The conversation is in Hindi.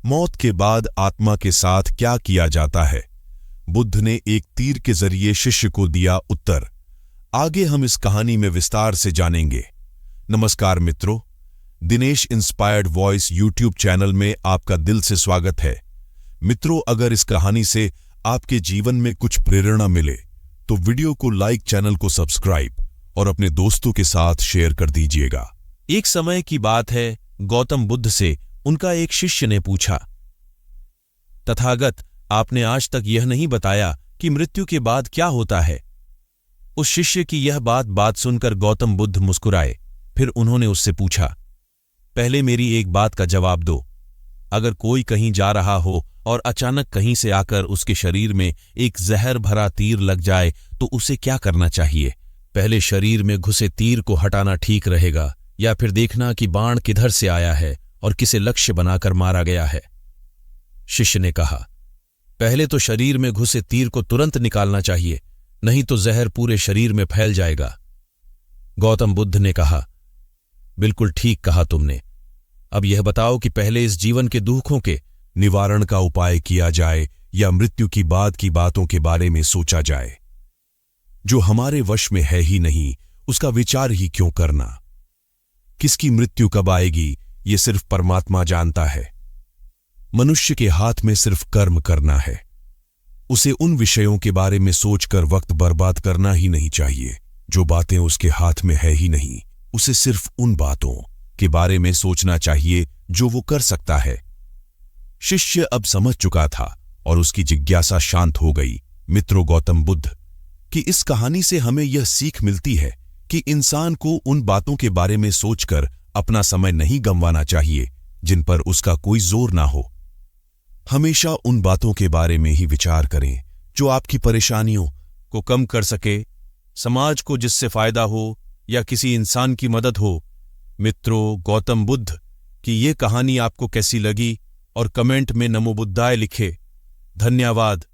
मौत के बाद आत्मा के साथ क्या किया जाता है? बुद्ध ने एक तीर के जरिए शिष्य को दिया उत्तर। आगे हम इस कहानी में विस्तार से जानेंगे। नमस्कार मित्रों, Dinesh inspired voice YouTube channel में आपका दिल से स्वागत है। मित्रों, अगर इस कहानी से आपके जीवन में कुछ प्रेरणा मिले तो वीडियो को लाइक, चैनल को सब्सक्राइब और अपने दोस्तों के साथ शेयर कर दीजिएगा। एक समय की बात है, गौतम बुद्ध से उनका एक शिष्य ने पूछा, तथागत, आपने आज तक यह नहीं बताया कि मृत्यु के बाद क्या होता है। उस शिष्य की यह बात सुनकर गौतम बुद्ध मुस्कुराए। फिर उन्होंने उससे पूछा, पहले मेरी एक बात का जवाब दो। अगर कोई कहीं जा रहा हो और अचानक कहीं से आकर उसके शरीर में एक जहर भरा तीर लग जाए तो उसे क्या करना चाहिए? पहले शरीर में घुसे तीर को हटाना ठीक रहेगा या फिर देखना कि बाण किधर से आया है और किसे लक्ष्य बनाकर मारा गया है? शिष्य ने कहा, पहले तो शरीर में घुसे तीर को तुरंत निकालना चाहिए, नहीं तो जहर पूरे शरीर में फैल जाएगा। गौतम बुद्ध ने कहा, बिल्कुल ठीक कहा तुमने। अब यह बताओ कि पहले इस जीवन के दुखों के निवारण का उपाय किया जाए या मृत्यु की बाद की बातों के बारे में सोचा जाए? जो हमारे वश में है ही नहीं, उसका विचार ही क्यों करना? किसकी मृत्यु कब आएगी, ये सिर्फ परमात्मा जानता है। मनुष्य के हाथ में सिर्फ कर्म करना है। उसे उन विषयों के बारे में सोचकर वक्त बर्बाद करना ही नहीं चाहिए जो बातें उसके हाथ में है ही नहीं। उसे सिर्फ उन बातों के बारे में सोचना चाहिए जो वो कर सकता है। शिष्य अब समझ चुका था और उसकी जिज्ञासा शांत हो गई। मित्रों, गौतम बुद्ध की इस कहानी से हमें यह सीख मिलती है कि इंसान को उन बातों के बारे में सोचकर अपना समय नहीं गंवाना चाहिए जिन पर उसका कोई जोर ना हो। हमेशा उन बातों के बारे में ही विचार करें जो आपकी परेशानियों को कम कर सके, समाज को जिससे फायदा हो या किसी इंसान की मदद हो। मित्रों, गौतम बुद्ध की ये कहानी आपको कैसी लगी और कमेंट में नमो बुद्धाय लिखे। धन्यवाद।